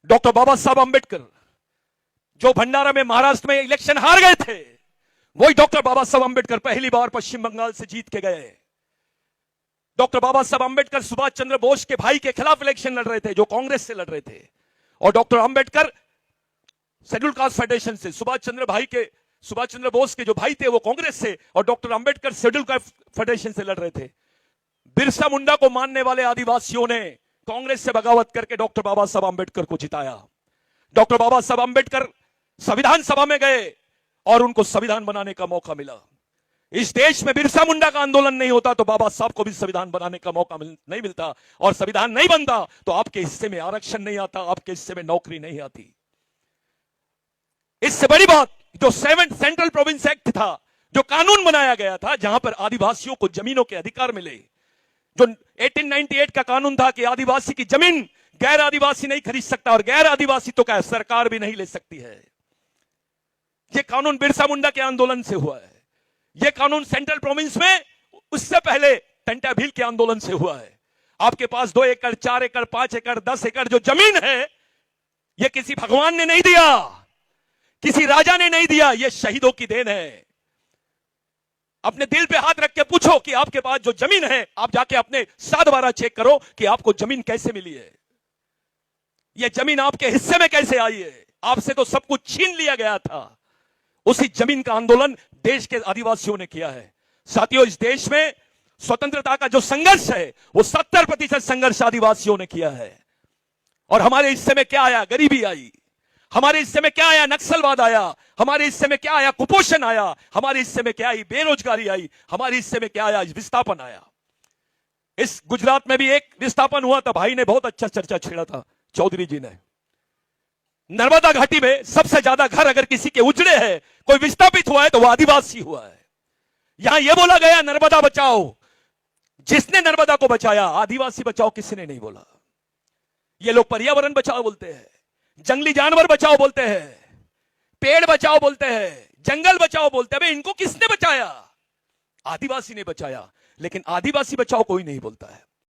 Doctor बाबा साहब अंबेडकर जो भंडारा में महाराष्ट्र में इलेक्शन हार गए थे, वही डॉक्टर बाबा साहब अंबेडकर पहली बार पश्चिम बंगाल से जीत के गए। डॉक्टर बाबा साहब अंबेडकर सुभाष चंद्र बोस के भाई के खिलाफ इलेक्शन लड़ रहे थे, जो कांग्रेस से लड़ रहे थे, और doctor Ambedkar schedule caste federation से, सुभाष चंद्र बोस के जो भाई थे वो कांग्रेस से, और doctor Ambedkar schedule caste federation से लड़ रहे थे। बिरसा मुंडा को मानने वाले आदिवासियों ने कांग्रेस से बगावत करके डॉक्टर बाबा साहब अंबेडकर को जिताया। डॉक्टर बाबा साहब अंबेडकर संविधान सभा में गए और उनको संविधान बनाने का मौका मिला। इस देश में बिरसा मुंडा का आंदोलन नहीं होता तो बाबा साहब को भी संविधान बनाने का मौका नहीं मिलता, और संविधान नहीं बनता तो आपके हिस्से में आरक्षण नहीं आता, आपके हिस्से में नौकरी नहीं आती। इससे बड़ी बात, जो सेवेंथ सेंट्रल प्रोविंस एक्ट था, जो कानून बनाया गया था जहां पर आदिवासियों को जमीनों के अधिकार मिले, जो 1898 का कानून था कि आदिवासी की जमीन गैर आदिवासी नहीं खरीद सकता, और गैर आदिवासी तो क्या सरकार भी नहीं ले सकती है। यह कानून बिरसा मुंडा के आंदोलन से हुआ है। यह कानून सेंट्रल प्रोविंस में उससे पहले टंटा भील के आंदोलन से हुआ है। आपके पास 2 एकड़, 4 एकड़, 5 एकड़, 10 एकड़ जो जमीन है, यह किसी भगवान ने नहीं दिया, किसी राजा ने नहीं दिया, यह शहीदों की देन है। अपने दिल पे हाथ रख के पूछो कि आपके पास जो जमीन है, आप जाके अपने 7 बार चेक करो कि आपको जमीन कैसे मिली है, यह जमीन आपके हिस्से में कैसे आई है। आपसे तो सब कुछ छीन लिया गया था। उसी जमीन का आंदोलन देश के आदिवासियों ने किया है। साथियों, इस देश में स्वतंत्रता का जो संघर्ष है वो 70% संघर्ष आदिवासियों ने किया है। और हमारे हिस्से में क्या आया? गरीबी आई। हमारे हिस्से में क्या आया? नक्सलवाद आया। हमारे हिस्से में क्या आया? कुपोषण आया। हमारे हिस्से में क्या आई? बेरोजगारी आई। हमारे हिस्से में क्या आया? विस्थापन आया। इस गुजरात में भी एक विस्थापन हुआ था, भाई ने बहुत अच्छा चर्चा छेड़ा था, चौधरी जी ने। नर्मदा घाटी में सबसे ज्यादा घर अगर किसी के उजड़े हैं, कोई विस्थापित हुआ है तो वह आदिवासी हुआ है। यहां यह बोला गया नर्मदा बचाओ, जिसने नर्मदा को बचाया, आदिवासी बचाओ किसी ने नहीं बोला। ये लोग पर्यावरण बचाओ बोलते हैं, जंगली जानवर बचाओ बोलते हैं, पेड़ बचाओ बोलते हैं, जंगल बचाओ बोलते हैं। इनको किसने बचाया? आदिवासी ने बचाया। लेकिन आदिवासी बचाओ कोई नहीं बोलता है।